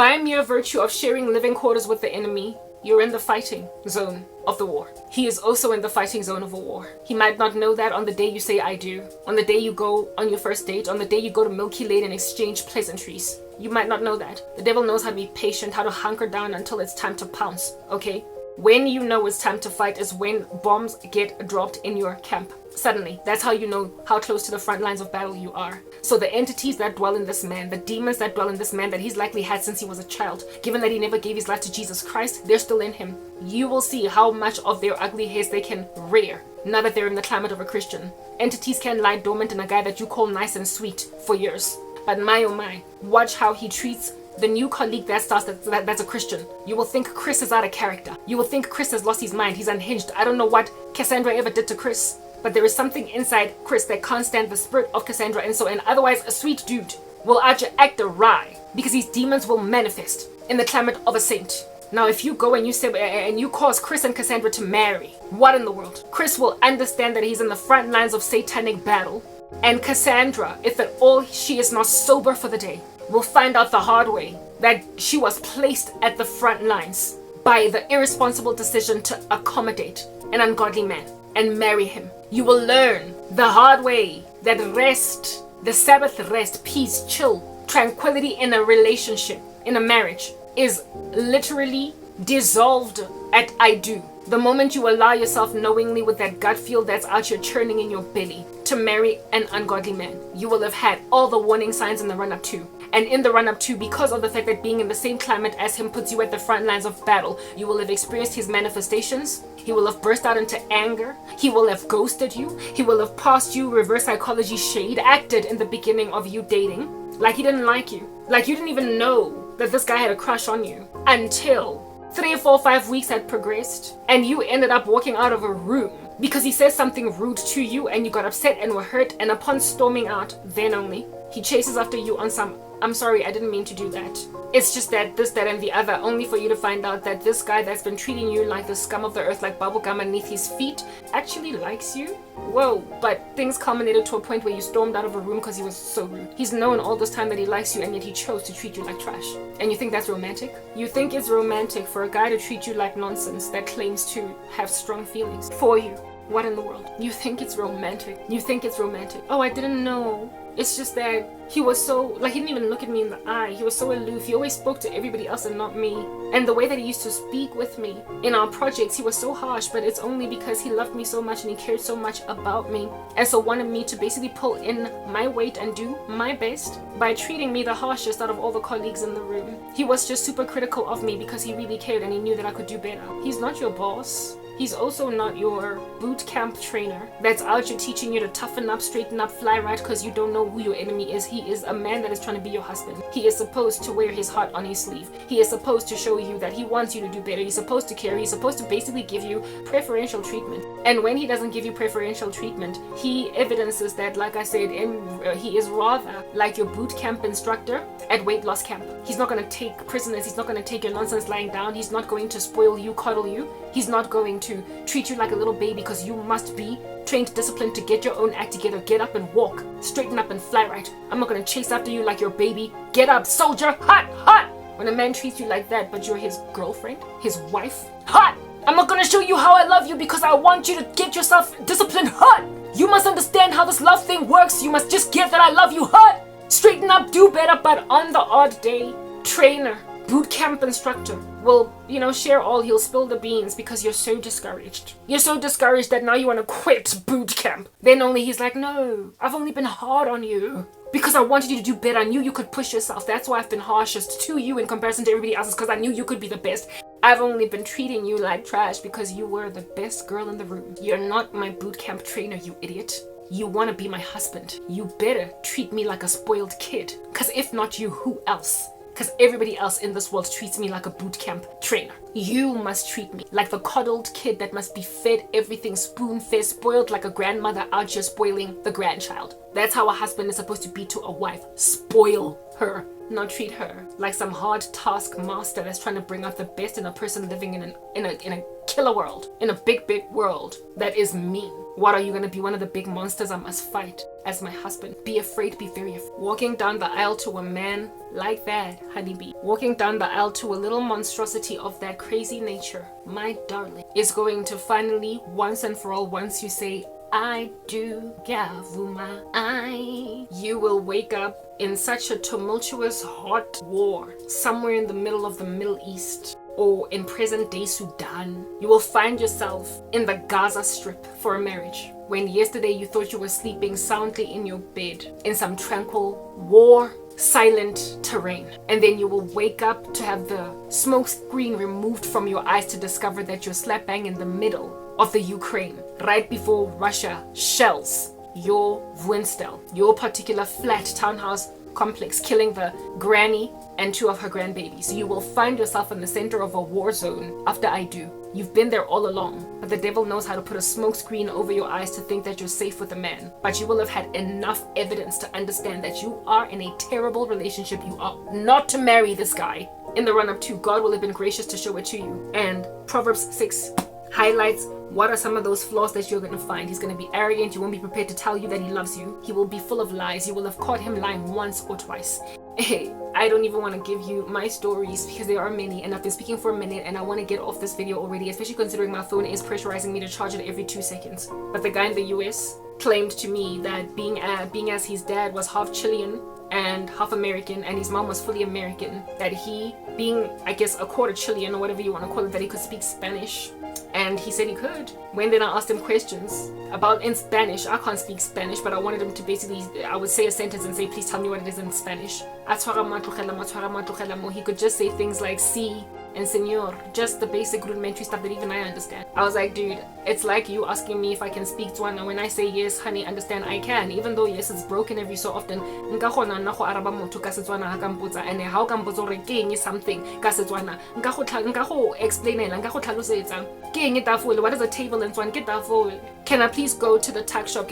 By mere virtue of sharing living quarters with the enemy, you're in the fighting zone of the war. He is also in the fighting zone of a war. He might not know that on the day you say I do, on the day you go on your first date, on the day you go to Milky Lane and exchange pleasantries. You might not know that. The devil knows how to be patient, how to hunker down until it's time to pounce, okay? When you know it's time to fight is when bombs get dropped in your camp. Suddenly, that's how you know how close to the front lines of battle you are. So the entities that dwell in this man, the demons that dwell in this man that he's likely had since he was a child, given that he never gave his life to Jesus Christ, they're still in him. You will see how much of their ugly hairs they can rear now that they're in the climate of a Christian. Entities can lie dormant in a guy that you call nice and sweet for years. But my oh my, watch how he treats the new colleague that starts that's a Christian. You will think Chris is out of character. You will think Chris has lost his mind. He's unhinged. I don't know what Cassandra ever did to Chris, but there is something inside Chris that can't stand the spirit of Cassandra, and otherwise a sweet dude will act awry because these demons will manifest in the climate of a saint. Now if you go and you say and you cause Chris and Cassandra to marry, what in the world? Chris will understand that he's in the front lines of satanic battle, and Cassandra, if at all she is not sober for the day, will find out the hard way that she was placed at the front lines by the irresponsible decision to accommodate an ungodly man and marry him. You will learn the hard way that rest, the Sabbath rest, peace, chill, tranquility in a relationship, in a marriage, is literally dissolved at I do. The moment you allow yourself knowingly with that gut feel that's out here churning in your belly to marry an ungodly man, you will have had all the warning signs in the run-up to. And in the run-up to, because of the fact that being in the same climate as him puts you at the front lines of battle, you will have experienced his manifestations. He will have burst out into anger. He will have ghosted you. He will have passed you reverse psychology shade, acted in the beginning of you dating like he didn't like you. Like you didn't even know that this guy had a crush on you until 3 or 4 or 5 weeks had progressed and you ended up walking out of a room because he says something rude to you and you got upset and were hurt, and upon storming out, then only, he chases after you on some, I'm sorry, I didn't mean to do that. It's just that this, that, and the other, only for you to find out that this guy that's been treating you like the scum of the earth, like bubblegum underneath his feet, actually likes you. Whoa, but things culminated to a point where you stormed out of a room because he was so rude. He's known all this time that he likes you, and yet he chose to treat you like trash. And you think that's romantic? You think it's romantic for a guy to treat you like nonsense that claims to have strong feelings for you? What in the world? You think it's romantic? You think it's romantic? Oh, I didn't know. It's just that he was so, like, he didn't even look at me in the eye. He was so aloof. He always spoke to everybody else and not me. And the way that he used to speak with me in our projects, he was so harsh, but it's only because he loved me so much and he cared so much about me. And so wanted me to basically pull in my weight and do my best by treating me the harshest out of all the colleagues in the room. He was just super critical of me because he really cared and he knew that I could do better. He's not your boss. He's also not your boot camp trainer that's out here teaching you to toughen up, straighten up, fly right because you don't know who your enemy is. He is a man that is trying to be your husband. He is supposed to wear his heart on his sleeve. He is supposed to show you that he wants you to do better. He's supposed to care. He's supposed to basically give you preferential treatment. And when he doesn't give you preferential treatment, he evidences that, like I said, he is rather like your boot camp instructor at weight loss camp. He's not going to take prisoners. He's not going to take your nonsense lying down. He's not going to spoil you, coddle you. He's not going to treat you like a little baby because you must be trained, disciplined to get your own act together. Get up and walk, straighten up and fly right. I'm not going to chase after you like your baby. Get up, soldier, hot, hot. When a man treats you like that, but you're his girlfriend, his wife, hot. I'm not going to show you how I love you because I want you to get yourself disciplined, hot. You must understand how this love thing works. You must just get that I love you, hot. Straighten up, do better, but on the odd day, trainer, boot camp instructor will, share all. He'll spill the beans because you're so discouraged. You're so discouraged that now you want to quit boot camp. Then only he's like, no, I've only been hard on you because I wanted you to do better. I knew you could push yourself. That's why I've been harshest to you in comparison to everybody else, because I knew you could be the best. I've only been treating you like trash because you were the best girl in the room. You're not my boot camp trainer, you idiot. You want to be my husband. You better treat me like a spoiled kid, because if not you, who else? Because everybody else in this world treats me like a boot camp trainer. You must treat me like the coddled kid that must be fed everything spoon-fed, spoiled like a grandmother out here spoiling the grandchild. That's how a husband is supposed to be to a wife. Spoil her, not treat her like some hard task master that's trying to bring out the best in a person living in a killer world, in a big world that is mean. What are you going to be, one of the big monsters I must fight as my husband? Be afraid, be very afraid. Walking down the aisle to a man like that, honeybee, walking down the aisle to a little monstrosity of that crazy nature, my darling, is going to finally, once and for all, once you say, I do, Gavuma, you will wake up in such a tumultuous, hot war somewhere in the middle of the Middle East, or in present-day Sudan. You will find yourself in the Gaza Strip for a marriage, when yesterday you thought you were sleeping soundly in your bed in some tranquil, war-silent terrain. And then you will wake up to have the smoke screen removed from your eyes to discover that you're slap bang in the middle of the Ukraine, right before Russia shells your Winstel, your particular flat townhouse complex, killing the granny and 2 of her grandbabies. You will find yourself in the center of a war zone after I do. You've been there all along, but the devil knows how to put a smoke screen over your eyes to think that you're safe with a man. But you will have had enough evidence to understand that you are in a terrible relationship. You are not to marry this guy. In the run-up to, God will have been gracious to show it to you. And Proverbs 6 highlights what are some of those flaws that you're going to find. He's going to be arrogant. You won't be prepared to tell you that he loves you. He will be full of lies. You will have caught him lying once or twice. Hey, I don't even want to give you my stories because there are many, and I've been speaking for a minute and I want to get off this video already, especially considering my phone is pressurizing me to charge it every 2 seconds. But the guy in the US claimed to me that being as his dad was half Chilean and half American and his mom was fully American, that he, being I guess a quarter Chilean or whatever you want to call it, that he could speak Spanish. And he said he could. When then I asked him questions about in Spanish, I can't speak Spanish, but I wanted him to basically, I would say a sentence and say, please tell me what it is in Spanish. He could just say things like sí and señor, just the basic rudimentary stuff that even I understand. I was like, dude, it's like you asking me if I can speak Tswana. When I say yes, honey, understand, I can. Even though yes, it's broken every so often. And how can something ka Setswana? Nka explain it. What is a table in Tswana? Can I please go to the tax shop?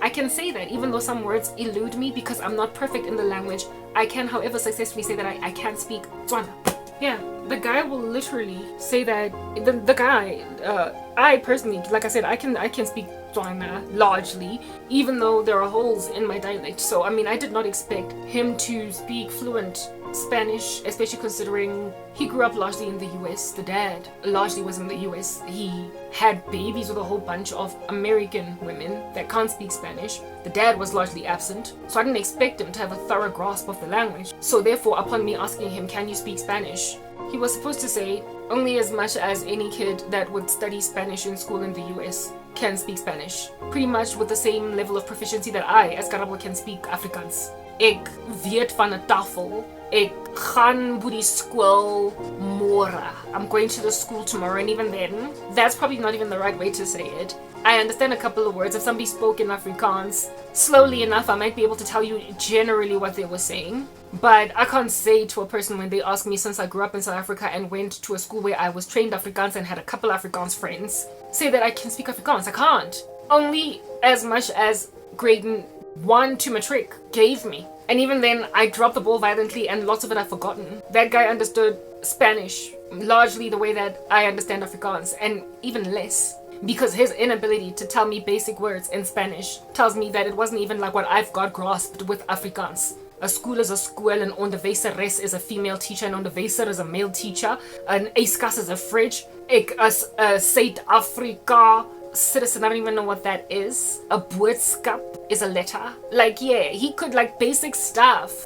I can say that, even though some words elude me because I'm not perfect in the language. I can, however, successfully say that I can speak Tswana. Yeah, the guy will literally say that. The guy, I personally, like I said, I can speak Tswana largely, even though there are holes in my dialect. So I mean, I did not expect him to speak fluent Spanish, especially considering he grew up largely in the US. The dad largely was in the US. He had babies with a whole bunch of American women that can't speak Spanish. The dad was largely absent, so I didn't expect him to have a thorough grasp of the language. So therefore, upon me asking him, can you speak Spanish? He was supposed to say, only as much as any kid that would study Spanish in school in the US can speak Spanish. Pretty much with the same level of proficiency that I, as Karabo, can speak Afrikaans. Ek weet van 'n tafel. Ek gaan by die skool môre. I'm going to the school tomorrow, and even then, that's probably not even the right way to say it. I understand a couple of words. If somebody spoke in Afrikaans slowly enough, I might be able to tell you generally what they were saying. But I can't say to a person when they ask me, since I grew up in South Africa and went to a school where I was trained Afrikaans and had a couple Afrikaans friends, say that I can speak Afrikaans. I can't. Only as much as grade 1 to matric gave me. And even then, I dropped the ball violently and lots of it I've forgotten. That guy understood Spanish largely the way that I understand Afrikaans, and even less. Because his inability to tell me basic words in Spanish tells me that it wasn't even like what I've got grasped with Afrikaans. A school is a school, an onderwyseres is a female teacher, an onderwyser is a male teacher, an yskas is a fridge, ek as a Suid-Afrika citizen, I don't even know what that is. A boodskap is a letter. Like, yeah, he could like basic stuff.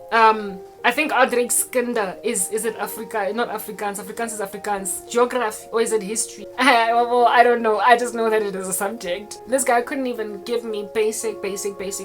I think Adrek's kinder is it Afrika? Not Afrikaans. Afrikaans is Afrikaans. Geography, or is it history? Well, I don't know. I just know that it is a subject. This guy couldn't even give me basic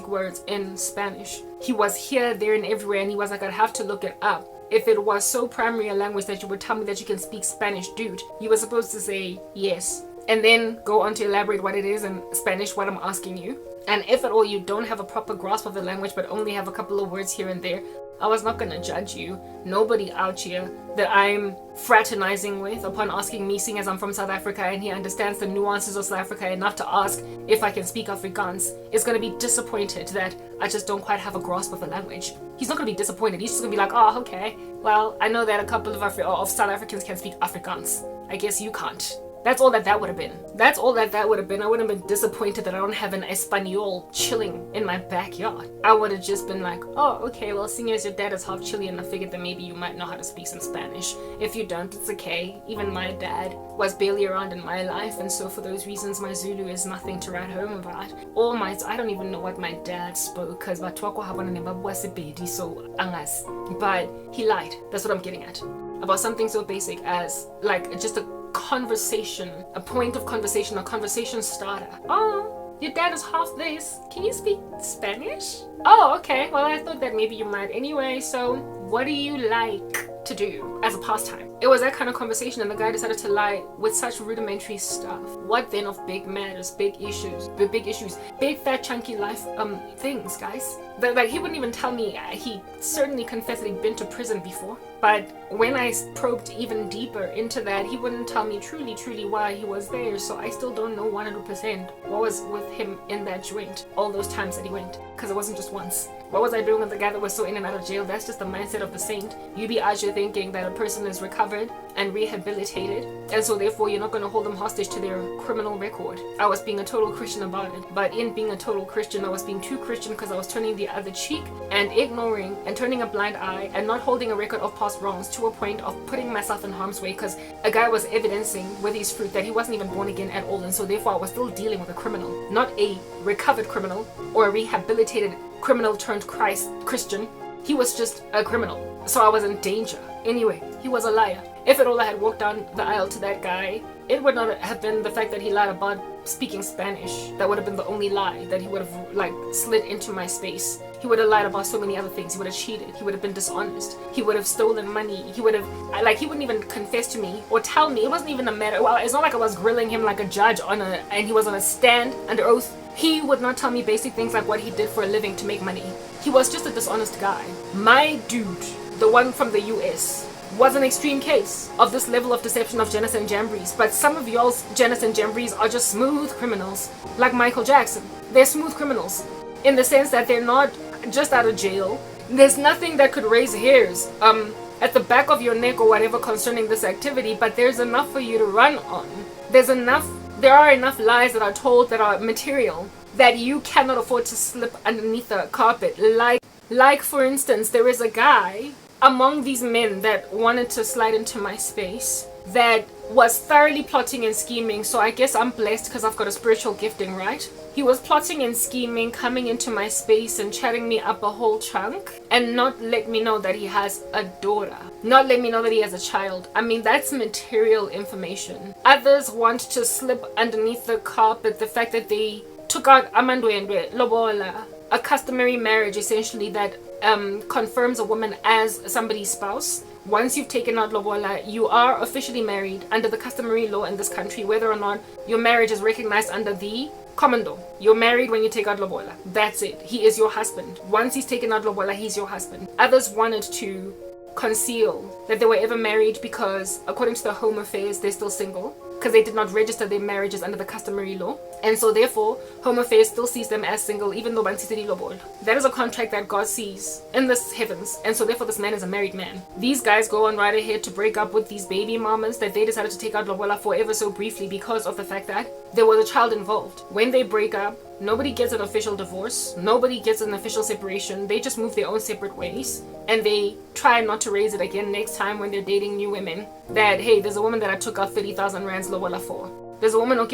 words in Spanish. He was here, there, and everywhere, and he was like, I'd have to look it up. If it was so primary a language that you would tell me that you can speak Spanish, dude, you were supposed to say yes. And then go on to elaborate what it is in Spanish, what I'm asking you. And if at all you don't have a proper grasp of the language but only have a couple of words here and there, I was not going to judge you. Nobody out here that I'm fraternizing with upon asking me, seeing as I'm from South Africa and he understands the nuances of South Africa enough to ask if I can speak Afrikaans, is going to be disappointed that I just don't quite have a grasp of the language. He's not going to be disappointed. He's just going to be like, oh, okay. Well, I know that a couple of South Africans can speak Afrikaans. I guess you can't. That's all that would have been. That's all that would have been. I wouldn't have been disappointed that I don't have an Espanol chilling in my backyard. I would have just been like, oh, okay, well, seeing as your dad is half Chilean, I figured that maybe you might know how to speak some Spanish. If you don't, it's okay. Even my dad was barely around in my life, and so for those reasons, my Zulu is nothing to write home about. I don't even know what my dad spoke, because so angas. But he lied. That's what I'm getting at. About something so basic as like just a conversation, a point of conversation, a conversation starter. Oh, your dad is half this. Can you speak Spanish? Oh, okay. Well, I thought that maybe you might anyway. So what do you like to do as a pastime? It was that kind of conversation, and the guy decided to lie with such rudimentary stuff. What then of big matters, big issues, big fat chunky life things, guys? Like, he wouldn't even tell me. He certainly confessed that he'd been to prison before, but when I probed even deeper into that, he wouldn't tell me truly why he was there. So I still don't know 100% what was with him in that joint all those times that he went, because it wasn't just once. What was I doing with the guy that was so in and out of jail? That's just the mindset of the saint. You be out here thinking that a person is recovered and rehabilitated, and so therefore you're not going to hold them hostage to their criminal record. I was being a total Christian about it, but in being a total Christian, I was being too Christian because I was turning the other cheek and ignoring and turning a blind eye and not holding a record of past wrongs, to a point of putting myself in harm's way, because a guy was evidencing with his fruit that he wasn't even born again at all, and so therefore I was still dealing with a criminal, not a recovered criminal or a rehabilitated criminal turned Christian. He was just a criminal, so I was in danger. Anyway, he was a liar. If at all I had walked down the aisle to that guy, it would not have been the fact that he lied about speaking Spanish. That would have been the only lie that he would have slid into my space. He would have lied about so many other things. He would have cheated. He would have been dishonest. He would have stolen money. He would have, he wouldn't even confess to me or tell me. It wasn't even a matter. Well, it's not like I was grilling him like a judge and he was on a stand under oath. He would not tell me basic things like what he did for a living to make money. He was just a dishonest guy. My dude, the one from the US, was an extreme case of this level of deception of Janus and Jambries, but some of y'all's Janus and Jambries are just smooth criminals, like Michael Jackson. They're smooth criminals in the sense that they're not just out of jail. There's nothing that could raise hairs at the back of your neck or whatever concerning this activity, but there's enough for you to run on. There are enough lies that are told that are material that you cannot afford to slip underneath the carpet. Like for instance, there is a guy among these men that wanted to slide into my space that was thoroughly plotting and scheming. So I guess I'm blessed because I've got a spiritual gifting, right? He was plotting and scheming, coming into my space and chatting me up a whole chunk, and not let me know that he has a daughter, not let me know that he has a child. I mean, that's material information. Others want to slip underneath the carpet the fact that they took out amandwendwe lobola, a customary marriage essentially that confirms a woman as somebody's spouse. Once you've taken out lobola, you are officially married under the customary law in this country, whether or not your marriage is recognized under the common law. You're married when you take out lobola. That's it. He is your husband. Once he's taken out lobola, he's your husband. Others wanted to conceal that they were ever married because, according to the Home Affairs, they're still single, because they did not register their marriages under the customary law, and so therefore Home Affairs still sees them as single even though Bansitiri Lobol. That is a contract that God sees in the heavens, and so therefore this man is a married man. These guys go on right ahead to break up with these baby mamas that they decided to take out lobola for ever so briefly because of the fact that there was a child involved. When they break up, nobody gets an official divorce, nobody gets an official separation. They just move their own separate ways, and they try not to raise it again next time when they're dating new women. That, hey, there's a woman that I took out 30,000 rands lobola for. There's a woman, but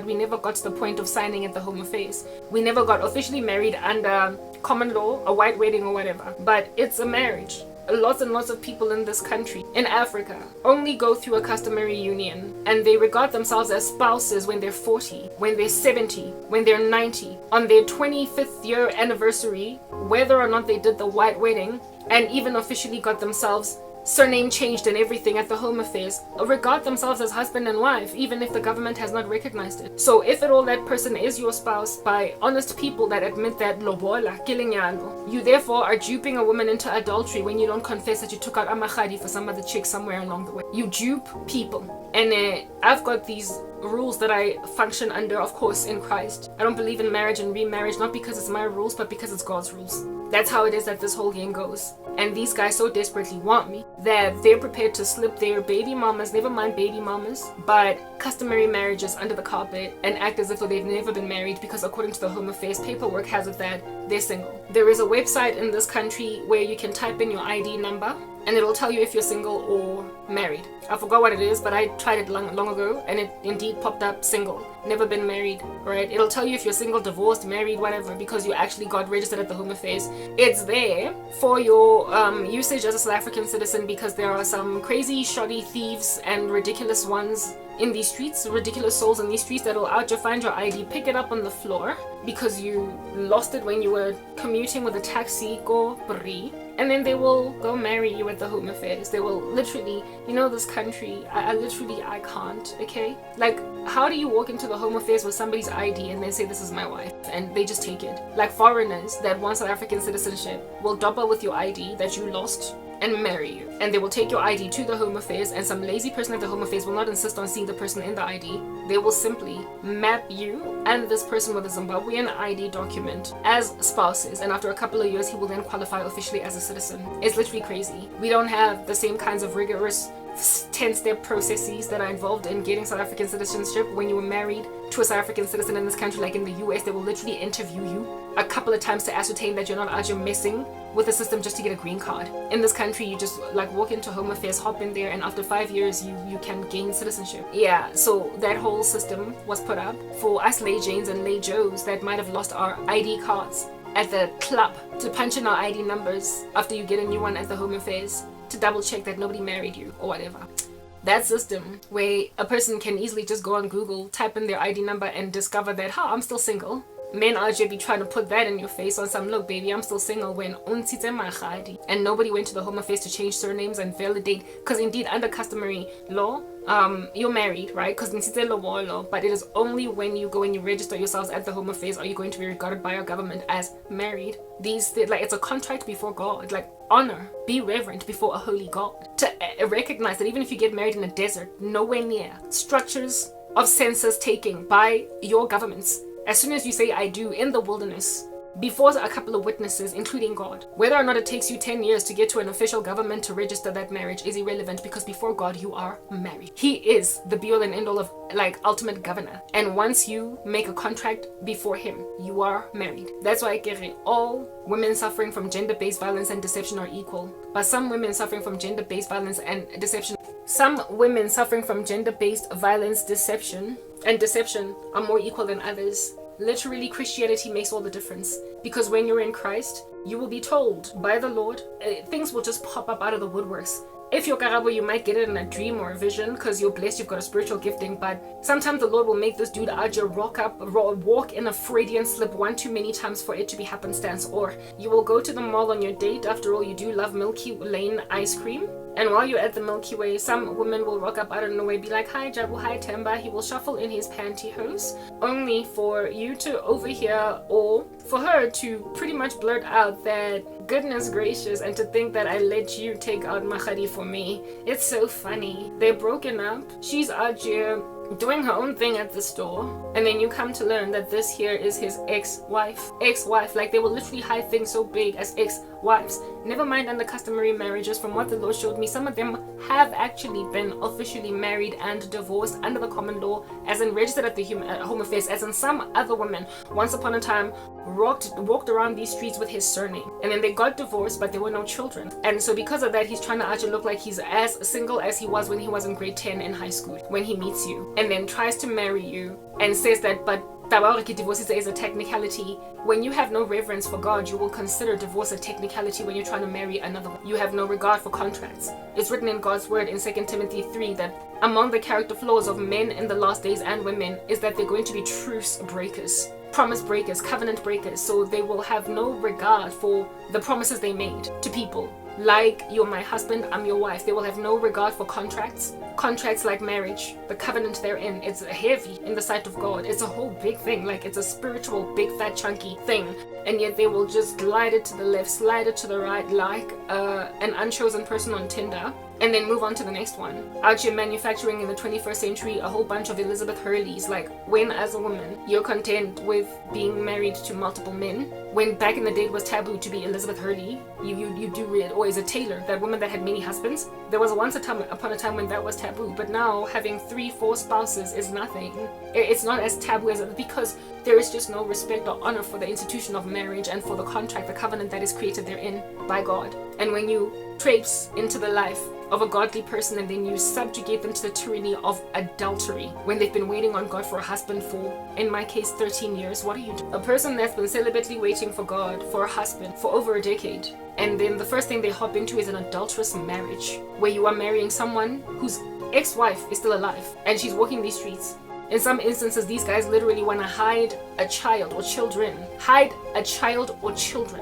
we never got to the point of signing at the Home Affairs. We never got officially married under common law, a white wedding or whatever. But it's a marriage. Lots and lots of people in this country, in Africa, only go through a customary union, and they regard themselves as spouses when they're 40, when they're 70, when they're 90, on their 25th year anniversary, whether or not they did the white wedding, and even officially got themselves surname changed and everything at the Home Affairs, regard themselves as husband and wife, even if the government has not recognized it. So if at all that person is your spouse by honest people that admit that lobola, kilinyano, you therefore are duping a woman into adultery when you don't confess that you took out amachadi for some other chick somewhere along the way. You dupe people. And I've got these rules that I function under, of course, in Christ. I don't believe in marriage and remarriage, not because it's my rules, but because it's God's rules. That's how it is that this whole game goes. And these guys so desperately want me that they're prepared to slip their baby mamas, never mind baby mamas, but customary marriages under the carpet and act as if they've never been married, because according to the Home Affairs paperwork has it that they're single. There is a website in this country where you can type in your ID number and it'll tell you if you're single or married. I forgot what it is, but I tried it long ago and it indeed popped up single, never been married, right? It'll tell you if you're single, divorced, married, whatever, because you actually got registered at the Home Affairs. It's there for your usage as a South African citizen, because there are some crazy, shoddy thieves and ridiculous ones in these streets, ridiculous souls in these streets that'll out you, find your ID, pick it up on the floor because you lost it when you were commuting with a taxi, go free, and then they will go marry you at the Home Affairs. They will literally, this country, I can't, okay? Like, how do you walk into the Home Affairs with somebody's ID and then say, this is my wife, and they just take it? Like, foreigners that want South African citizenship will double with your ID that you lost and marry you, and they will take your ID to the Home Affairs, and some lazy person at the Home Affairs will not insist on seeing the person in the ID. They will simply map you and this person with a Zimbabwean ID document as spouses, and after a couple of years he will then qualify officially as a citizen. It's literally crazy. We don't have the same kinds of rigorous 10-step processes that are involved in getting South African citizenship. When you were married to a South African citizen in this country, like in the US, they will literally interview you a couple of times to ascertain that you're not out here messing with the system just to get a green card. In this country, you just like walk into Home Affairs, hop in there, and after 5 years you can gain citizenship. Yeah, so that whole system was put up for us lay Janes and lay Joes that might have lost our ID cards at the club to punch in our ID numbers after you get a new one at the Home Affairs to double check that nobody married you or whatever. That system where a person can easily just go on Google, type in their ID number and discover that, I'm still single. Men are be trying to put that in your face on some, look baby, I'm still single, when and nobody went to the Home Affairs to change surnames and validate, because indeed under customary law, you're married, right? Because but it is only when you go and you register yourselves at the Home Affairs are you going to be regarded by your government as married. It's a contract before God. Like, honor, be reverent before a holy God, to recognize that even if you get married in a desert, nowhere near structures of census taking by your governments, as soon as you say I do in the wilderness, before a couple of witnesses, including God, whether or not it takes you 10 years to get to an official government to register that marriage is irrelevant, because before God you are married. He is the be all and end all of ultimate governor, and once you make a contract before him, you are married. That's why all women suffering from gender-based violence and deception are equal, but some women suffering from gender-based violence and deception are more equal than others. Literally, Christianity makes all the difference, because when you're in Christ, you will be told by the Lord, things will just pop up out of the woodworks. If you're Karabo, you might get it in a dream or a vision because you're blessed, you've got a spiritual gifting, but sometimes the Lord will make this dude Aja walk in a Freudian slip one too many times for it to be happenstance. Or you will go to the mall on your date, after all you do love Milky Lane ice cream, and while you're at the Milky Way, some woman will rock up out of nowhere, be like, hi Jabu, hi Temba. He will shuffle in his pantyhose, only for you to overhear, or for her to pretty much blurt out that, goodness gracious, and to think that I let you take out Mahadi for me. It's so funny. They're broken up. She's out here doing her own thing at the store, and then you come to learn that this here is his ex-wife. Like, they will literally hide things so big as ex-wives. Never mind under customary marriages. From what the Lord showed me, some of them have actually been officially married and divorced under the common law, as in registered at the Home Affairs, as in some other women once upon a time walked around these streets with his surname, and then they got divorced, but there were no children. And so because of that, he's trying to actually look like he's as single as he was when he was in grade 10 in high school, when he meets you, and then tries to marry you and says that, but divorce is a technicality. When you have no reverence for God, you will consider divorce a technicality when you're trying to marry another one. You have no regard for contracts. It's written in God's word in 2 Timothy 3 that among the character flaws of men in the last days and women is that they're going to be truce breakers, promise breakers, covenant breakers. So they will have no regard for the promises they made to people. Like, you're my husband, I'm your wife. They will have no regard for contracts. Contracts like marriage, the covenant therein, it's heavy in the sight of God. It's a whole big thing. Like, it's a spiritual, big, fat, chunky thing. And yet they will just glide it to the left, slide it to the right, like an unchosen person on Tinder, and then move on to the next one. Out here manufacturing in the 21st century a whole bunch of Elizabeth Hurleys. Like, when as a woman you're content with being married to multiple men, when back in the day it was taboo to be Elizabeth Hurley, you do read, or is it Taylor, that woman that had many husbands? There was upon a time when that was taboo, but now having 3-4 spouses is nothing. It's not as taboo as, because there is just no respect or honor for the institution of marriage and for the contract, the covenant that is created therein by God. And when you traipse into the life of a godly person and then you subjugate them to the tyranny of adultery when they've been waiting on God for a husband for, in my case, 13 years, what are you doing? A person that's been celibately waiting for God for a husband for over a decade, and then the first thing they hop into is an adulterous marriage where you are marrying someone whose ex-wife is still alive and she's walking these streets. In some instances, these guys literally want to hide a child or children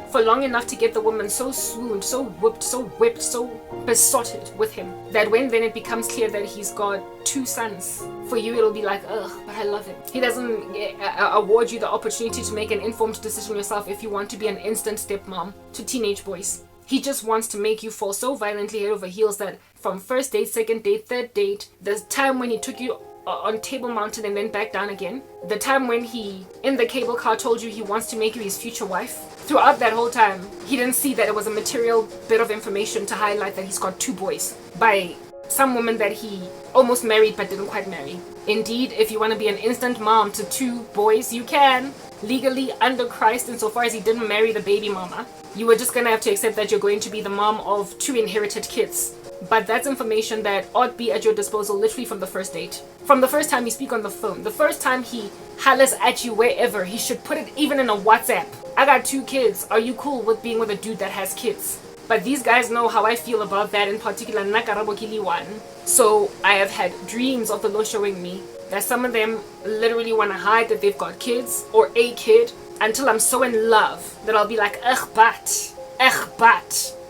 for long enough to get the woman so swooned, so whooped, so whipped, so besotted with him that when then it becomes clear that he's got 2 sons, for you it'll be like, ugh, but I love him. He doesn't award you the opportunity to make an informed decision yourself if you want to be an instant stepmom to teenage boys. He just wants to make you fall so violently head over heels that from first date, second date, third date, the time when he took you on Table Mountain and then back down again, the time when he in the cable car told you he wants to make you his future wife, throughout that whole time he didn't see that it was a material bit of information to highlight that he's got 2 boys by some woman that he almost married but didn't quite marry. Indeed, if you want to be an instant mom to 2 boys, you can, legally under Christ, insofar as he didn't marry the baby mama. You are just gonna have to accept that you're going to be the mom of 2 inherited kids. But that's information that ought be at your disposal literally from the first date. From the first time you speak on the phone, the first time he hollers at you wherever, he should put it even in a WhatsApp. I got 2 kids. Are you cool with being with a dude that has kids? But these guys know how I feel about that, in particular, Karabo one. So I have had dreams of the Lord showing me that some of them literally want to hide that they've got kids or a kid until I'm so in love that I'll be like, ugh, but.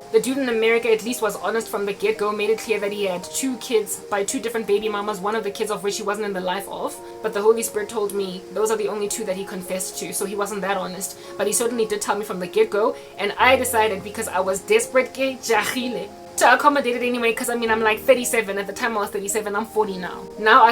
The dude in America at least was honest from the get-go, made it clear that he had 2 kids by 2 different baby mamas, one of the kids of which he wasn't in the life of. But the Holy Spirit told me those are the only 2 that he confessed to, so he wasn't that honest. But he certainly did tell me from the get-go, and I decided, because I was desperate, to accommodate it anyway, because I'm like 37. At the time I was 37, I'm 40 now. Now I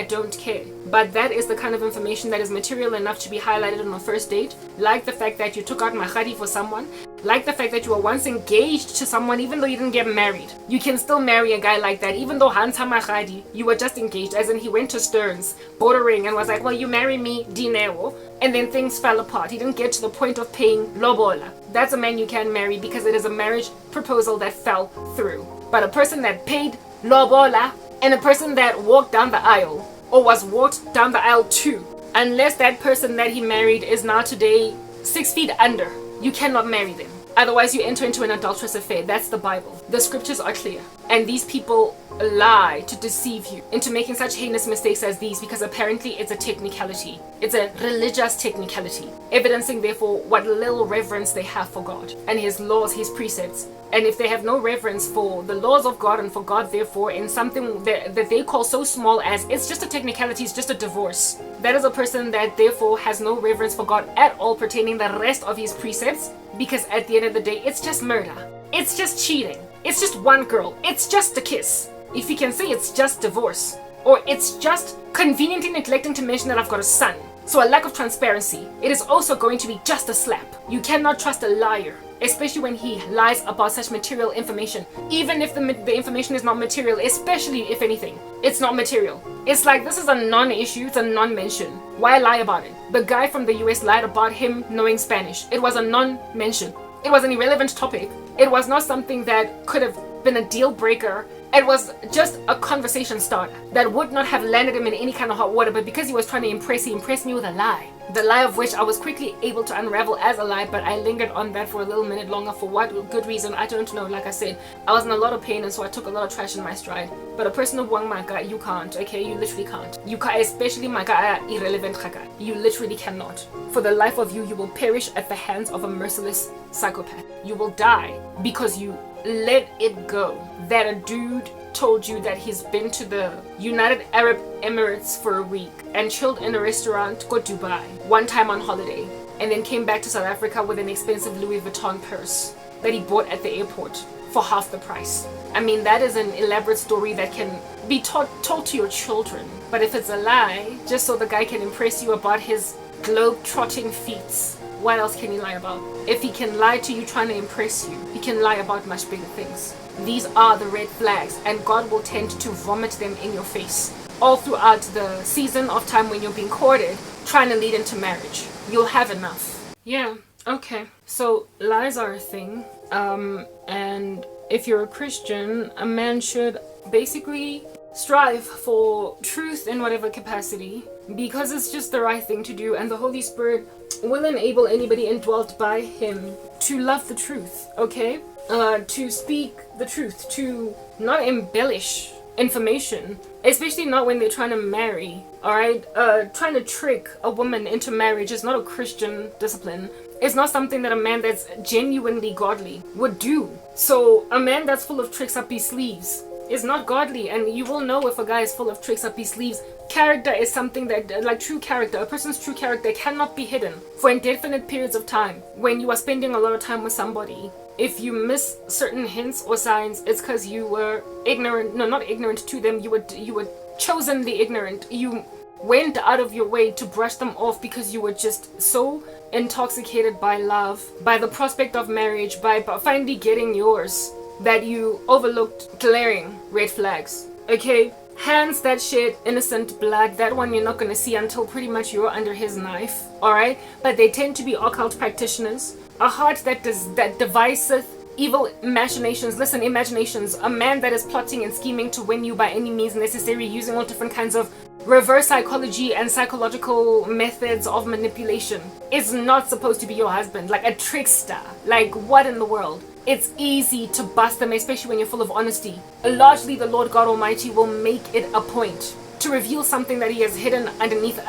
don't care. But that is the kind of information that is material enough to be highlighted on a first date, like the fact that you took out mahari for someone, like the fact that you were once engaged to someone even though you didn't get married. You can still marry a guy like that, even though Hans Mahadi, you were just engaged, as in he went to Stearns, bought a ring and was like, well, you marry me, dinero, and then things fell apart. He didn't get to the point of paying lobola. That's a man you can marry because it is a marriage proposal that fell through. But a person that paid lobola and a person that walked down the aisle, or was walked down the aisle to, unless that person that he married is now today 6 feet under, you cannot marry them. Otherwise you enter into an adulterous affair. That's the Bible. The scriptures are clear. And these people lie to deceive you into making such heinous mistakes as these, because apparently it's a technicality. It's a religious technicality, evidencing therefore what little reverence they have for God and his laws, his precepts. And if they have no reverence for the laws of God and for God therefore in something that they call so small as it's just a technicality, it's just a divorce, that is a person that therefore has no reverence for God at all pertaining the rest of his precepts, because at the end of the day it's just murder, it's just cheating, it's just one girl, it's just a kiss. If you can say it's just divorce, or it's just conveniently neglecting to mention that I've got a son, so a lack of transparency, it is also going to be just a slap. You cannot trust a liar, especially when he lies about such material information. Even if the information is not material, especially if anything, it's not material. It's like this is a non-issue, it's a non-mention. Why lie about it? The guy from the US lied about him knowing Spanish. It was a non-mention. It was an irrelevant topic. It was not something that could have been a deal breaker. It was just a conversation starter that would not have landed him in any kind of hot water, but because he was trying to impress, he impressed me with a lie. The lie of which I was quickly able to unravel as a lie, but I lingered on that for a little minute longer. For what good reason, I don't know. Like I said, I was in a lot of pain, and so I took a lot of trash in my stride. But a person of Wang Maka, you can't, okay? You literally can't. You can't, especially Maka irrelevant Kaka. You literally cannot. For the life of you, you will perish at the hands of a merciless psychopath. You will die because you let it go that a dude told you that he's been to the United Arab Emirates for a week and chilled in a restaurant, go Dubai, one time on holiday, and then came back to South Africa with an expensive Louis Vuitton purse that he bought at the airport for half the price. I mean, that is an elaborate story that can be told to your children. But if it's a lie, just so the guy can impress you about his globe-trotting feats. What else can he lie about? If he can lie to you trying to impress you, he can lie about much bigger things. These are the red flags, and God will tend to vomit them in your face all throughout the season of time when you're being courted, trying to lead into marriage. You'll have enough. Yeah, okay. So lies are a thing. And if you're a Christian, a man should basically strive for truth in whatever capacity, because it's just the right thing to do, and the Holy Spirit will enable anybody indwelt by him to love the truth, okay? To speak the truth, to not embellish information, especially not when they're trying to marry, alright? Trying to trick a woman into marriage is not a Christian discipline. It's not something that a man that's genuinely godly would do. So a man that's full of tricks up his sleeves is not godly, and you will know if a guy is full of tricks up his sleeves. Character is something that, like true character, a person's true character cannot be hidden for indefinite periods of time. When you are spending a lot of time with somebody, if you miss certain hints or signs, it's because you were ignorant. No, not ignorant to them. You were chosenly ignorant. You went out of your way to brush them off because you were just so intoxicated by love, by the prospect of marriage, by finally getting yours, that you overlooked glaring red flags. Okay? Hands that shed innocent blood, that one you're not going to see until pretty much you're under his knife, alright? But they tend to be occult practitioners. A heart that deviseth evil imaginations. Listen, imaginations. A man that is plotting and scheming to win you by any means necessary, using all different kinds of reverse psychology and psychological methods of manipulation, is not supposed to be your husband. Like a trickster. Like, what in the world? It's easy to bust them, especially when you're full of honesty. Largely, the Lord God Almighty will make it a point to reveal something that he has hidden underneath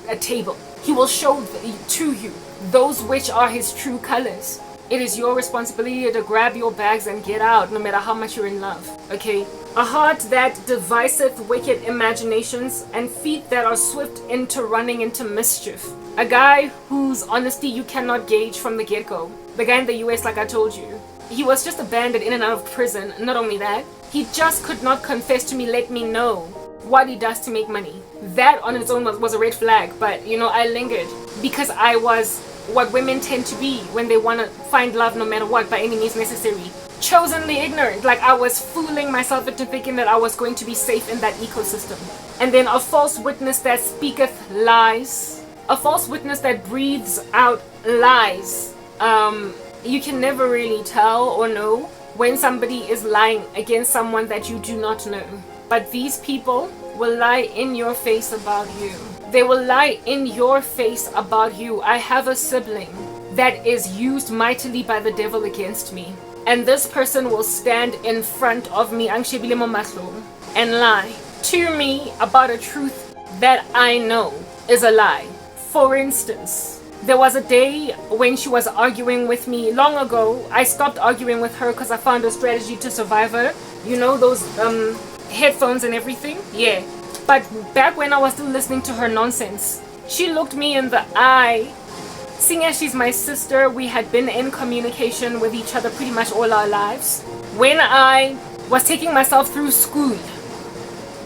a table. He will show to you those which are his true colors. It is your responsibility to grab your bags and get out, no matter how much you're in love, okay? A heart that deviseth wicked imaginations, and feet that are swift into running into mischief. A guy whose honesty you cannot gauge from the get-go. The guy in the US, like I told you, he was just abandoned in and out of prison. Not only that, he just could not confess to me, let me know what he does to make money. That on its own was a red flag, but you know, I lingered because I was what women tend to be when they want to find love no matter what, by any means necessary. Chosenly ignorant, like I was fooling myself into thinking that I was going to be safe in that ecosystem. And then a false witness that speaketh lies, a false witness that breathes out lies. You can never really tell or know when somebody is lying against someone that you do not know. But these people will lie in your face about you. They will lie in your face about you. I have a sibling that is used mightily by the devil against me. And this person will stand in front of me and lie to me about a truth that I know is a lie. For instance, there was a day when she was arguing with me long ago. I stopped arguing with her because I found a strategy to survive her. You know, those headphones and everything? Yeah. But back when I was still listening to her nonsense, she looked me in the eye. Seeing as she's my sister, we had been in communication with each other pretty much all our lives. When I was taking myself through school,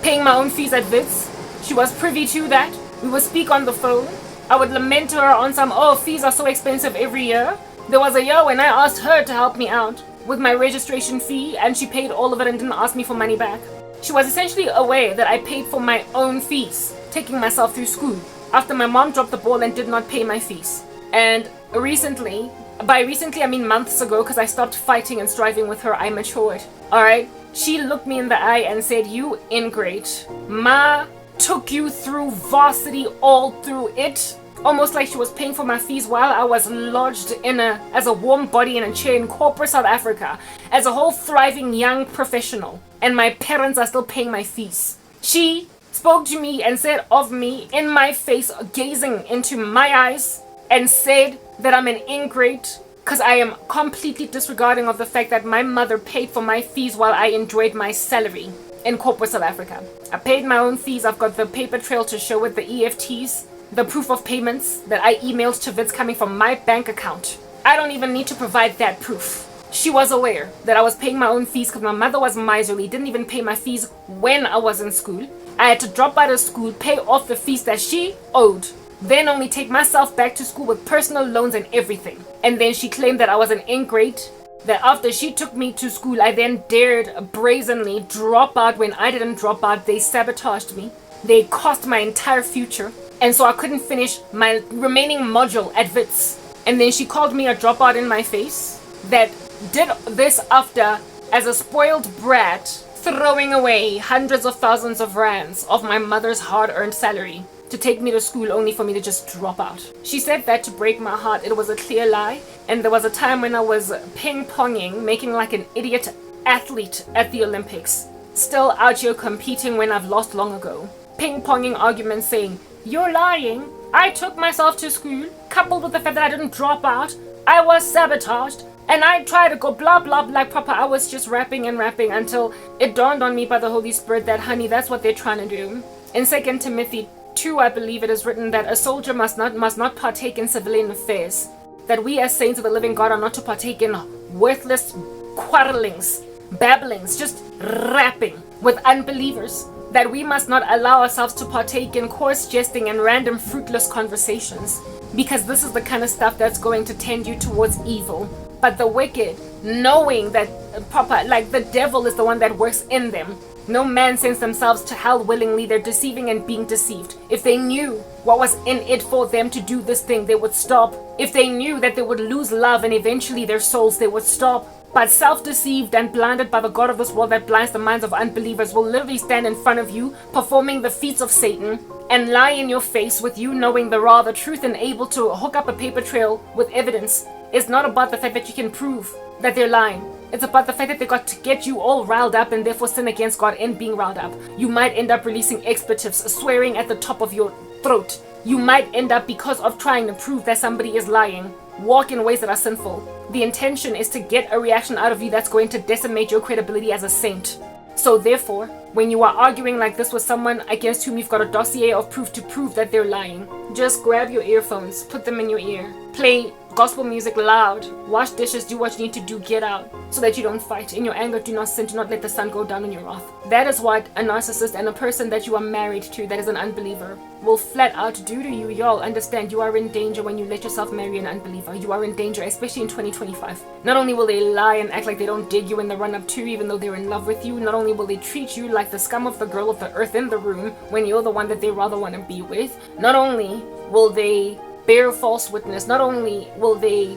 paying my own fees at Wits, she was privy to that. We would speak on the phone. I would lament to her on some, oh, fees are so expensive every year. There was a year when I asked her to help me out with my registration fee, and she paid all of it and didn't ask me for money back. She was essentially aware that I paid for my own fees, taking myself through school, after my mom dropped the ball and did not pay my fees. And recently, by recently I mean months ago, because I stopped fighting and striving with her, I matured. Alright? She looked me in the eye and said, you ingrate. Ma took you through varsity all through it. Almost like she was paying for my fees while I was lodged as a warm body in a chair in corporate South Africa, as a whole thriving young professional, and my parents are still paying my fees. She spoke to me and said of me in my face, gazing into my eyes, and said that I'm an ingrate because I am completely disregarding of the fact that my mother paid for my fees while I enjoyed my salary in corporate South Africa. I paid my own fees. I've got the paper trail to show with the EFTs, the proof of payments that I emailed to Wits coming from my bank account. I don't even need to provide that proof. She was aware that I was paying my own fees because my mother was miserly, didn't even pay my fees when I was in school. I had to drop out of school, pay off the fees that she owed then only take myself back to school with personal loans and everything. And then she claimed that I was an ingrate, that after she took me to school, I then dared brazenly drop out. When I didn't drop out, they sabotaged me. They cost my entire future. And so I couldn't finish my remaining module at WITS. And then she called me a dropout in my face, that did this after, as a spoiled brat, throwing away hundreds of thousands of rands of my mother's hard-earned salary to take me to school only for me to just drop out. She said that to break my heart. It was a clear lie. And there was a time when I was ping-ponging, making like an idiot athlete at the Olympics, still out here competing when I've lost long ago. Ping-ponging arguments saying, "You're lying. I took myself to school, coupled with the fact that I didn't drop out. I was sabotaged, and I tried to go blah blah blah like Papa." I was just rapping and rapping until it dawned on me by the Holy Spirit that, honey, that's what they're trying to do. In 2 Timothy 2, I believe it is written that a soldier must not partake in civilian affairs. That we as saints of the living God are not to partake in worthless quarrelings, babblings, just rapping with unbelievers. That we must not allow ourselves to partake in coarse jesting and random fruitless conversations, because this is the kind of stuff that's going to tend you towards evil. But the wicked, knowing that the devil is the one that works in them. No man sends themselves to hell willingly. They're deceiving and being deceived. If they knew what was in it for them to do this thing, they would stop. If they knew that they would lose love and eventually their souls, they would stop. But self-deceived and blinded by the god of this world that blinds the minds of unbelievers will literally stand in front of you, performing the feats of Satan, and lie in your face with you knowing the raw, the truth, and able to hook up a paper trail with evidence. It's not about the fact that you can prove that they're lying. It's about the fact that they got to get you all riled up and therefore sin against God in being riled up. You might end up releasing expletives, swearing at the top of your throat. You might end up, because of trying to prove that somebody is lying, walk in ways that are sinful. The intention is to get a reaction out of you that's going to decimate your credibility as a saint. So therefore, when you are arguing like this with someone against whom you've got a dossier of proof to prove that they're lying, just grab your earphones, put them in your ear, play gospel music loud, wash dishes, do what you need to do, get out, so that you don't fight. In your anger, do not sin, do not let the sun go down in your wrath. That is what a narcissist and a person that you are married to that is an unbeliever will flat out do to you. Y'all understand, you are in danger when you let yourself marry an unbeliever. You are in danger, especially in 2025. Not only will they lie and act like they don't dig you in the run-up to, even though they're in love with you, not only will they treat you like the scum of the girl of the earth in the room when you're the one that they rather want to be with, not only will they bear false witness, not only will they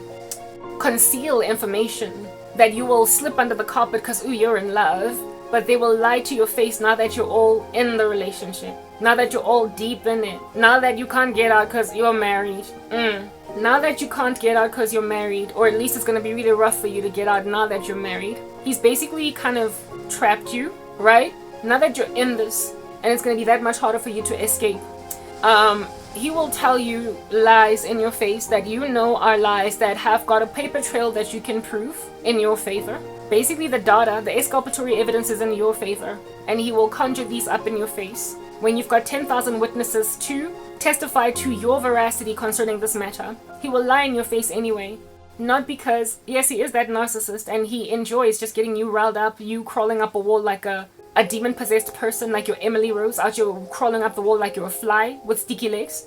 conceal information that you will slip under the carpet because, ooh, you're in love, but they will lie to your face now that you're all in the relationship, now that you're all deep in it, now that you can't get out because you're married. Now that you can't get out because you're married, or at least it's going to be really rough for you to get out now that you're married. He's basically kind of trapped you, right? Now that you're in this, and it's going to be that much harder for you to escape. He will tell you lies in your face that you know are lies that have got a paper trail that you can prove in your favor. Basically, the data, the exculpatory evidence is in your favor, and he will conjure these up in your face when you've got 10,000 witnesses to testify to your veracity concerning this matter. He will lie in your face anyway. Not because, yes, he is that narcissist and he enjoys just getting you riled up, you crawling up a wall like a demon-possessed person, like you're Emily Rose, out here crawling up the wall like you're a fly with sticky legs.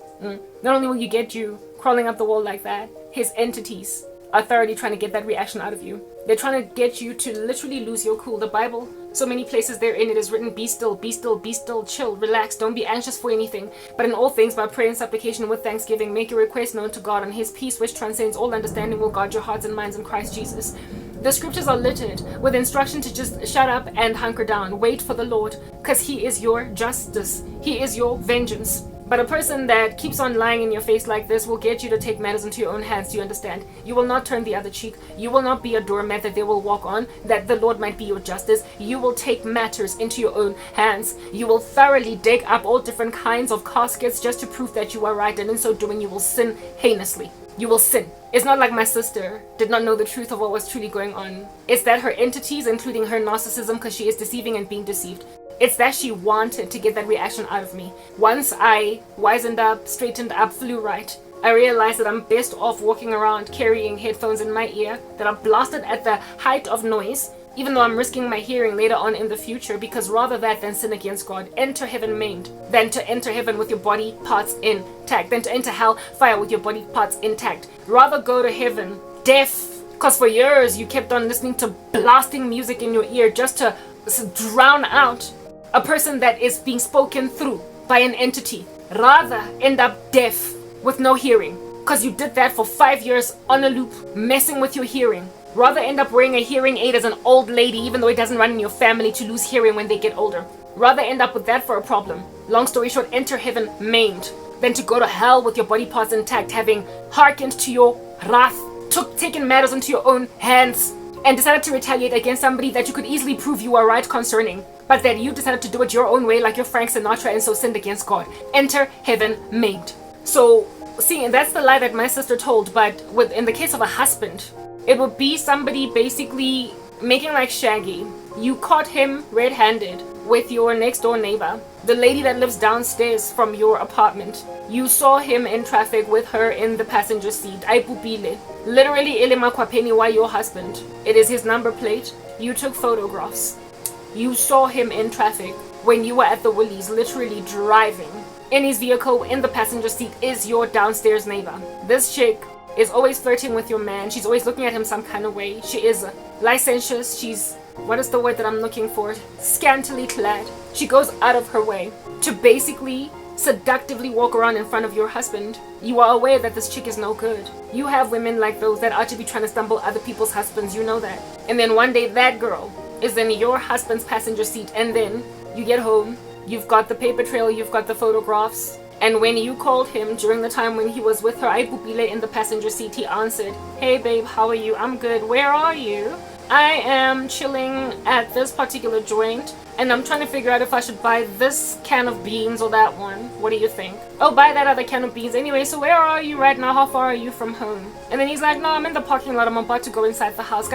Not only will you get you crawling up the wall like that, his entities are thoroughly trying to get that reaction out of you. They're trying to get you to literally lose your cool. The Bible, so many places therein it is written, be still, be still, be still, chill, relax, don't be anxious for anything, but in all things by prayer and supplication with thanksgiving make your request known to God, and his peace which transcends all understanding will guard your hearts and minds in Christ Jesus. The scriptures are littered with instruction to just shut up and hunker down. Wait for the Lord, because he is your justice. He is your vengeance. But a person that keeps on lying in your face like this will get you to take matters into your own hands. Do you understand? You will not turn the other cheek. You will not be a doormat that they will walk on, that the Lord might be your justice. You will take matters into your own hands. You will thoroughly dig up all different kinds of caskets just to prove that you are right, and in so doing you will sin heinously. You will sin. It's not like my sister did not know the truth of what was truly going on. It's that her entities, including her narcissism, because she is deceiving and being deceived, it's that she wanted to get that reaction out of me. Once I wisened up, straightened up, flew right, I realized that I'm best off walking around carrying headphones in my ear that are blasted at the height of noise, even though I'm risking my hearing later on in the future, because rather that than sin against God, enter heaven maimed, than to enter heaven with your body parts intact, than to enter hell fire with your body parts intact. Rather go to heaven deaf, because for years you kept on listening to blasting music in your ear just to drown out a person that is being spoken through by an entity. Rather end up deaf with no hearing, because you did that for 5 years on a loop, messing with your hearing. Rather end up wearing a hearing aid as an old lady, even though it doesn't run in your family, to lose hearing when they get older. Rather end up with that for a problem. Long story short, enter heaven maimed, than to go to hell with your body parts intact, having hearkened to your wrath, taken matters into your own hands, and decided to retaliate against somebody that you could easily prove you were right concerning, but that you decided to do it your own way like you're Frank Sinatra, and so sinned against God. Enter heaven maimed. So, see, and that's the lie that my sister told, but in the case of a husband, it would be somebody basically making like Shaggy. You caught him red-handed with your next door neighbor, the lady that lives downstairs from your apartment. You saw him in traffic with her in the passenger seat. Aipupile. Literally, Elema Kwapeni wa your husband. It is his number plate. You took photographs. You saw him in traffic when you were at the Woolies, literally driving. In his vehicle, in the passenger seat, is your downstairs neighbor. This chick is always flirting with your man. She's always looking at him some kind of way. She is licentious. She's, what is the word that I'm looking for? Scantily clad. She goes out of her way to basically seductively walk around in front of your husband. You are aware that this chick is no good. You have women like those that are to be trying to stumble other people's husbands. You know that. And then one day that girl is in your husband's passenger seat, and then you get home, you've got the paper trail, you've got the photographs, and when you called him during the time when he was with her, Aipupile, in the passenger seat, he answered, "Hey babe, how are you? I'm good. Where are you?" "I am chilling at this particular joint, and I'm trying to figure out if I should buy this can of beans or that one. What do you think?" "Oh, buy that other can of beans. Anyway, so where are you right now? How far are you from home?" And then he's like, "No, I'm in the parking lot. I'm about to go inside the house."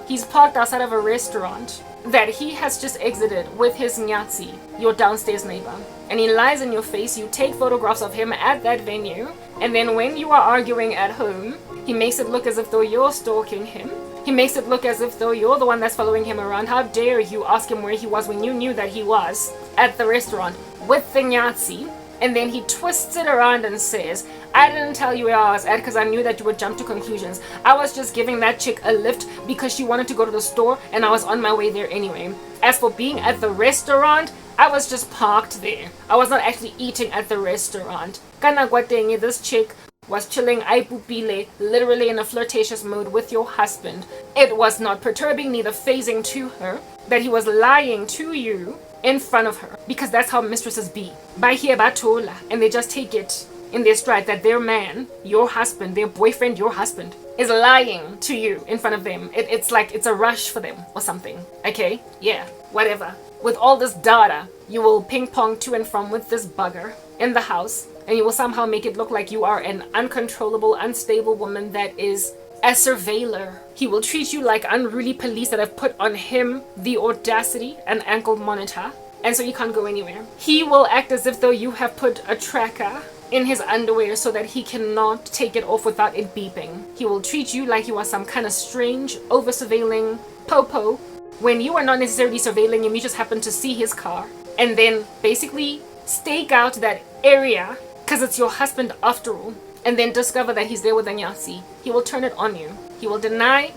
He's parked outside of a restaurant that he has just exited with his nyatsi, your downstairs neighbor. And he lies in your face. You take photographs of him at that venue, and then when you are arguing at home, he makes it look as if though you're stalking him. He makes it look as if though you're the one that's following him around. How dare you ask him where he was when you knew that he was at the restaurant with the nyatsi? And then he twists it around and says, "I didn't tell you where I was at because I knew that you would jump to conclusions. I was just giving that chick a lift because she wanted to go to the store and I was on my way there anyway. As for being at the restaurant, I was just parked there. I was not actually eating at the restaurant." This chick was chilling Aipupile, literally in a flirtatious mode with your husband. It was not perturbing, neither phasing to her, that he was lying to you in front of her, because that's how mistresses be. By here, batola, and they just take it in their stride that their man, your husband, their boyfriend, your husband, is lying to you in front of them. It's like it's a rush for them or something. Okay? Yeah, whatever. With all this data, you will ping pong to and from with this bugger in the house, and you will somehow make it look like you are an uncontrollable, unstable woman that is a surveiller. He will treat you like unruly police that have put on him the audacity and ankle monitor, and so you can't go anywhere. He will act as if though you have put a tracker in his underwear so that he cannot take it off without it beeping. He will treat you like you are some kind of strange, over-surveilling popo when you are not necessarily surveilling him. You just happen to see his car and then basically stake out that area because it's your husband after all, and then discover that he's there with a nyasi. He will turn it on you. He will deny.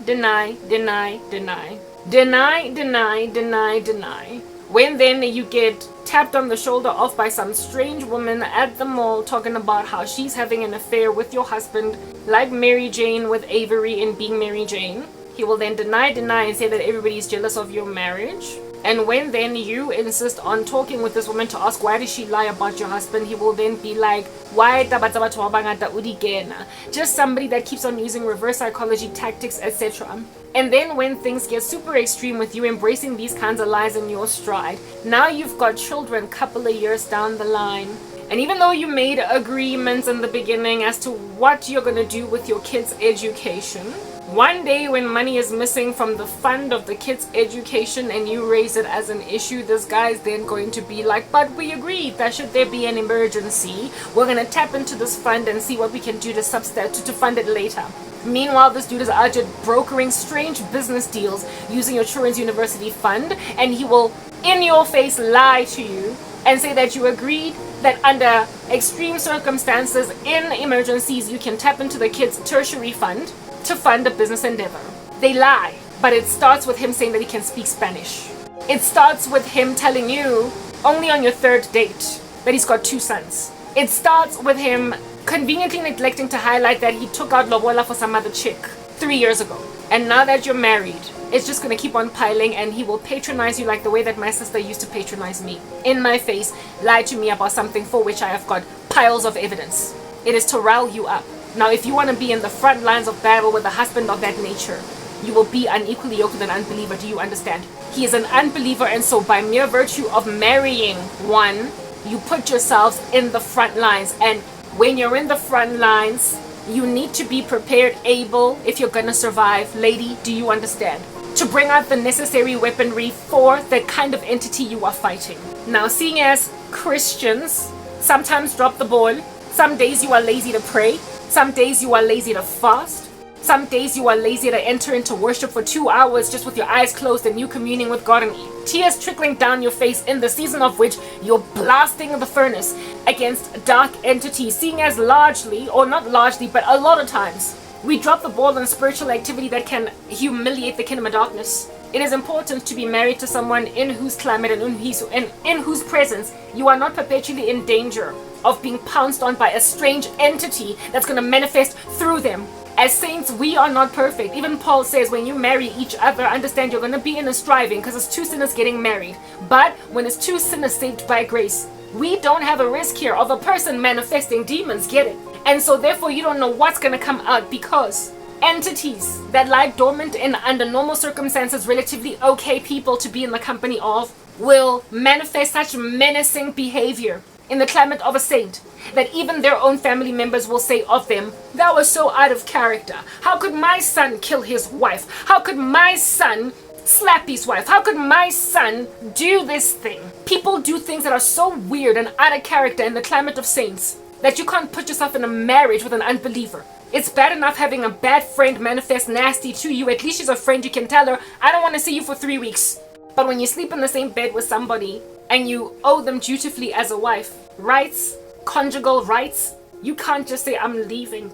When then you get tapped on the shoulder off by some strange woman at the mall talking about how she's having an affair with your husband, like Mary Jane with Avery in Being Mary Jane. He will then deny and say that everybody's jealous of your marriage. And when then you insist on talking with this woman to ask why did she lie about your husband, he will then be like, why just somebody that keeps on using reverse psychology tactics, etc. And then when things get super extreme with you embracing these kinds of lies in your stride, now you've got children a couple of years down the line. And even though you made agreements in the beginning as to what you're going to do with your kids' education, one day when money is missing from the fund of the kids' education and you raise it as an issue, this guy's then going to be like, but we agreed that should there be an emergency, we're going to tap into this fund and see what we can do to fund it later. Meanwhile, this dude is out here brokering strange business deals using your children's university fund, and he will in your face lie to you and say that you agreed that under extreme circumstances in emergencies you can tap into the kids' tertiary fund to fund a business endeavor. They lie, but it starts with him saying that he can speak Spanish. It starts with him telling you only on your third date that he's got 2 sons. It starts with him conveniently neglecting to highlight that he took out lobola for some other chick 3 years ago. And now that you're married, it's just going to keep on piling, and he will patronize you like the way that my sister used to patronize me. In my face, lie to me about something for which I have got piles of evidence. It is to rile you up. Now, if you want to be in the front lines of battle with a husband of that nature, you will be unequally yoked with an unbeliever. Do you understand? He is an unbeliever, and so by mere virtue of marrying one, you put yourselves in the front lines. And when you're in the front lines, you need to be prepared, able, if you're gonna survive. Lady, do you understand? To bring out the necessary weaponry for the kind of entity you are fighting. Now, seeing as Christians sometimes drop the ball, some days you are lazy to pray, some days you are lazy to fast, some days you are lazy to enter into worship for 2 hours just with your eyes closed and you communing with God and tears trickling down your face in the season of which you're blasting the furnace against dark entities. Seeing as largely, or not largely, but a lot of times, we drop the ball on spiritual activity that can humiliate the kingdom of darkness. It is important to be married to someone in whose climate and in whose presence you are not perpetually in danger of being pounced on by a strange entity that's going to manifest through them. As saints, we are not perfect. Even Paul says when you marry each other, understand you're going to be in a striving because it's 2 sinners getting married. But when it's 2 sinners saved by grace, we don't have a risk here of a person manifesting demons, get it? And so therefore you don't know what's going to come out, because entities that lie dormant in under normal circumstances, relatively okay people to be in the company of, will manifest such menacing behavior in the climate of a saint that even their own family members will say of them, that was so out of character. How could my son kill his wife? How could my son slap his wife? How could my son do this thing? People do things that are so weird and out of character in the climate of saints that you can't put yourself in a marriage with an unbeliever. It's bad enough having a bad friend manifest nasty to you. At least she's a friend. You can tell her, I don't want to see you for 3 weeks. But when you sleep in the same bed with somebody and you owe them dutifully as a wife, rights, conjugal rights, you can't just say, I'm leaving.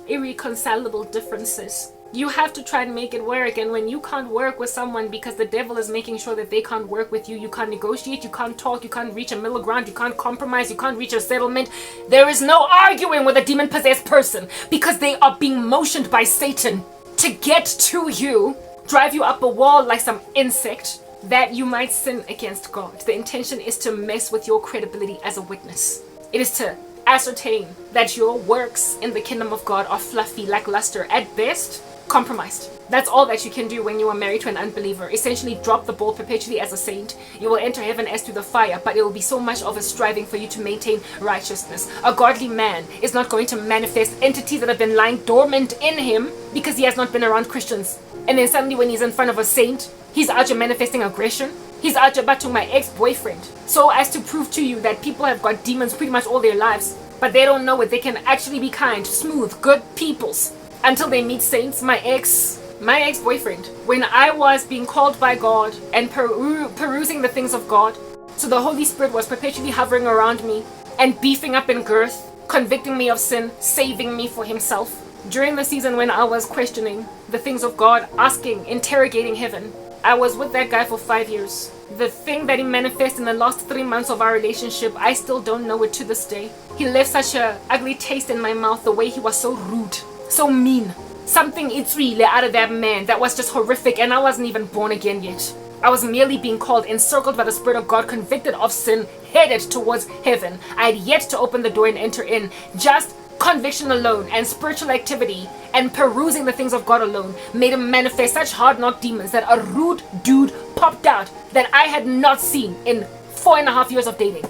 Irreconcilable differences. You have to try and make it work. And when you can't work with someone because the devil is making sure that they can't work with you, you can't negotiate, you can't talk, you can't reach a middle ground, you can't compromise, you can't reach a settlement. There is no arguing with a demon-possessed person because they are being motioned by Satan to get to you, drive you up a wall like some insect, that you might sin against God. The intention is to mess with your credibility as a witness. It is to ascertain that your works in the kingdom of God are fluffy, lackluster, at best, compromised. That's all that you can do when you are married to an unbeliever. Essentially drop the ball perpetually as a saint. You will enter heaven as through the fire, but it will be so much of a striving for you to maintain righteousness. A godly man is not going to manifest entities that have been lying dormant in him because he has not been around Christians. And then suddenly when he's in front of a saint, he's out here manifesting aggression. He's out here battling my ex-boyfriend. So as to prove to you that people have got demons pretty much all their lives, but they don't know it. They can actually be kind, smooth, good peoples until they meet saints. My ex-boyfriend, when I was being called by God and perusing the things of God, so the Holy Spirit was perpetually hovering around me and beefing up in girth, convicting me of sin, saving me for himself. During the season when I was questioning the things of God, asking, interrogating heaven, I was with that guy for 5 years. The thing that he manifested in the last 3 months of our relationship, I still don't know it to this day. He left such an ugly taste in my mouth, the way he was so rude, so mean. Something it's really out of that man that was just horrific, and I wasn't even born again yet. I was merely being called, encircled by the Spirit of God, convicted of sin, headed towards heaven. I had yet to open the door and enter in. Just conviction alone and spiritual activity and perusing the things of God alone made him manifest such hard-knocked demons that a rude dude popped out that I had not seen in 4.5 years of dating.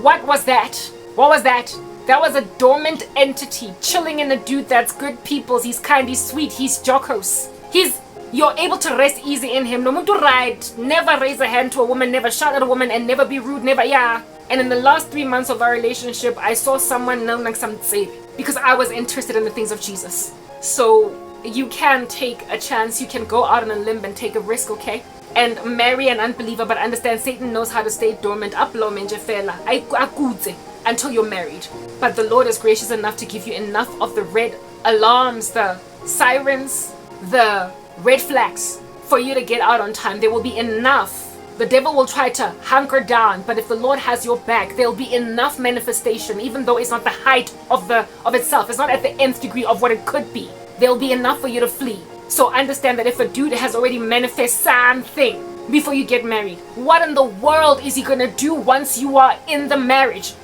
What was that? What was that? That was a dormant entity chilling in a dude that's good peoples. He's kind, he's sweet, he's jocose. You're able to rest easy in him. No muntu right. Never raise a hand to a woman, never shout at a woman, and never be rude, never, yeah. And in the last 3 months of our relationship, I saw someone known like some tse because I was interested in the things of Jesus. So you can take a chance, you can go out on a limb and take a risk, okay? And marry an unbeliever, but understand Satan knows how to stay dormant until you're married. But the Lord is gracious enough to give you enough of the red alarms, the sirens, the red flags for you to get out on time. There will be enough. The devil will try to hunker down, but if the Lord has your back, there'll be enough manifestation, even though it's not the height of itself. It's not at the nth degree of what it could be. There'll be enough for you to flee. So understand that if a dude has already manifest something before you get married, what in the world is he gonna do once you are in the marriage?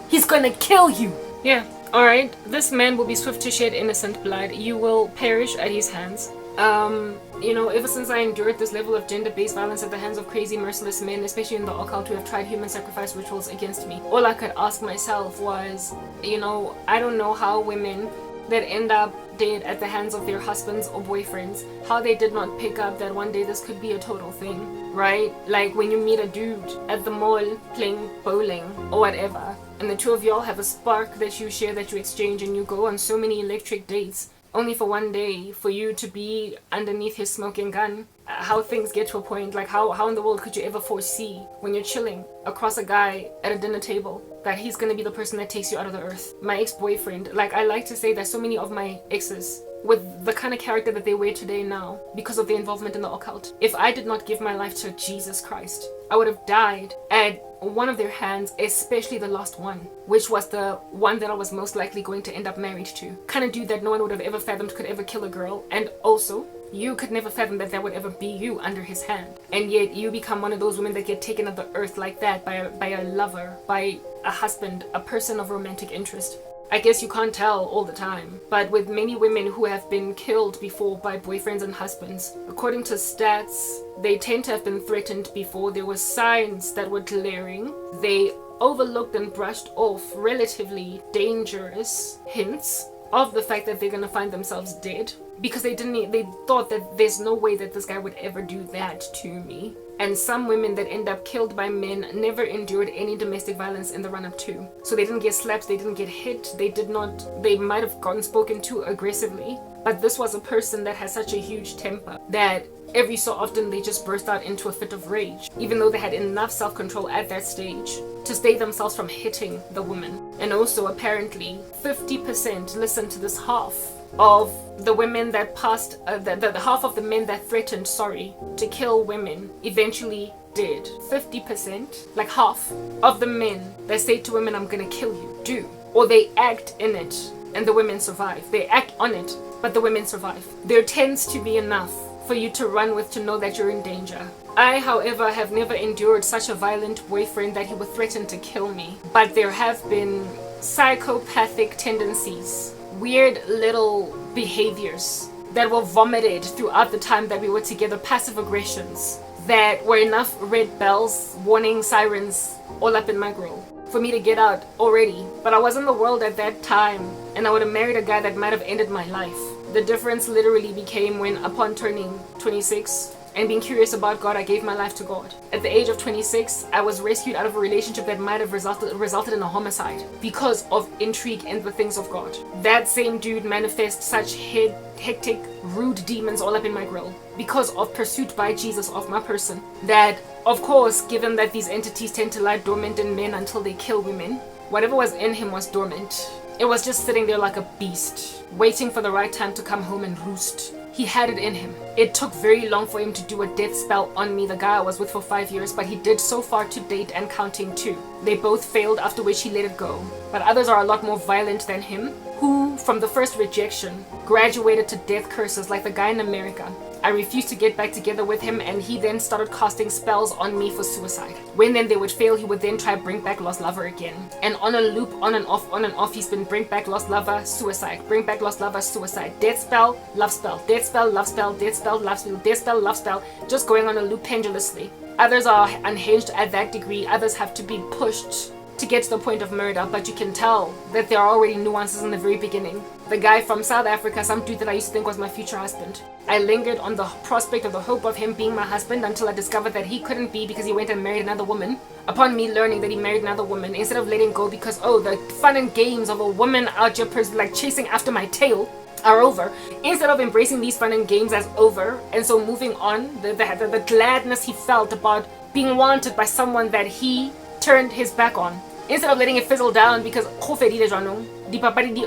He's gonna kill you. Yeah, alright. This man will be swift to shed innocent blood. You will perish at his hands. Ever since I endured this level of gender-based violence at the hands of crazy, merciless men, especially in the occult, who have tried human sacrifice rituals against me, all I could ask myself was, I don't know how women that end up dead at the hands of their husbands or boyfriends, how they did not pick up that one day this could be a total thing, right? Like when you meet a dude at the mall playing bowling or whatever, and the two of y'all have a spark that you share, that you exchange, and you go on so many electric dates, only for one day for you to be underneath his smoking gun. How things get to a point, like how in the world could you ever foresee when you're chilling across a guy at a dinner table that he's gonna be the person that takes you out of the earth? My ex-boyfriend, like I like to say that so many of my exes, with the kind of character that they wear today now, because of their involvement in the occult, if I did not give my life to Jesus Christ, I would have died at one of their hands, especially the last one, which was the one that I was most likely going to end up married to. Kind of dude that no one would have ever fathomed could ever kill a girl, and also you could never fathom that that would ever be you under his hand. And yet you become one of those women that get taken off the earth like that by a lover, by a husband, a person of romantic interest. I guess you can't tell all the time, but with many women who have been killed before by boyfriends and husbands, according to stats, they tend to have been threatened before. There were signs that were glaring. They overlooked and brushed off relatively dangerous hints of the fact that they're gonna find themselves dead, because they thought that there's no way that this guy would ever do that to me. And some women that end up killed by men never endured any domestic violence in the run-up to. So they didn't get slapped, they didn't get hit, they might have gotten spoken to aggressively. But this was a person that has such a huge temper that every so often they just burst out into a fit of rage, even though they had enough self-control at that stage to stay themselves from hitting the woman. And also apparently 50%, listen to this, half of the women that passed, the half of the men that threatened, to kill women eventually did. 50%, like half of the men that say to women, I'm gonna kill you, do. Or they act in it and the women survive. They act on it, but the women survive. There tends to be enough for you to run with to know that you're in danger. I, however, have never endured such a violent boyfriend that he would threaten to kill me. But there have been psychopathic tendencies, weird little behaviors that were vomited throughout the time that we were together, passive aggressions that were enough red bells, warning sirens all up in my grill for me to get out already. But I was in the world at that time, and I would have married a guy that might have ended my life. The difference literally became when, upon turning 26 and being curious about God, I gave my life to God. At the age of 26, I was rescued out of a relationship that might have resulted in a homicide because of intrigue in the things of God. That same dude manifests such hectic, rude demons all up in my grill because of pursuit by Jesus of my person. That, of course, given that these entities tend to lie dormant in men until they kill women, whatever was in him was dormant. It was just sitting there like a beast, waiting for the right time to come home and roost. He had it in him. It took very long for him to do a death spell on me, the guy I was with for 5 years, but he did so far to date and counting too. They both failed, after which he let it go. But others are a lot more violent than him, who, from the first rejection, graduated to death curses, like the guy in America. I refused to get back together with him, and he then started casting spells on me for suicide. When then they would fail, he would then try bring back lost lover again. And on a loop, on and off, he's been bring back lost lover, suicide, bring back lost lover, suicide, death spell, love spell, death spell, love spell, death spell, love spell, death spell, love spell, just going on a loop pendulously. Others are unhinged at that degree. Others have to be pushed to get to the point of murder, but you can tell that there are already nuances in the very beginning. The guy from South Africa, some dude that I used to think was my future husband. I lingered on the prospect of the hope of him being my husband until I discovered that he couldn't be because he went and married another woman. Upon me learning that he married another woman, instead of letting go because, oh, the fun and games of a woman out here like chasing after my tail are over, instead of embracing these fun and games as over, and so moving on, the gladness he felt about being wanted by someone that he turned his back on, instead of letting it fizzle down because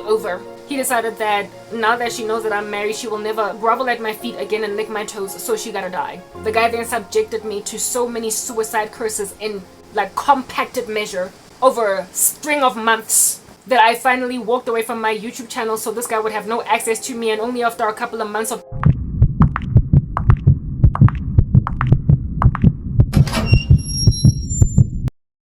over, he decided that now that she knows that I'm married, she will never grovel at my feet again and lick my toes, so she gotta die. The guy then subjected me to so many suicide curses in like compacted measure over a string of months that I finally walked away from my YouTube channel so this guy would have no access to me, and only after a couple of months of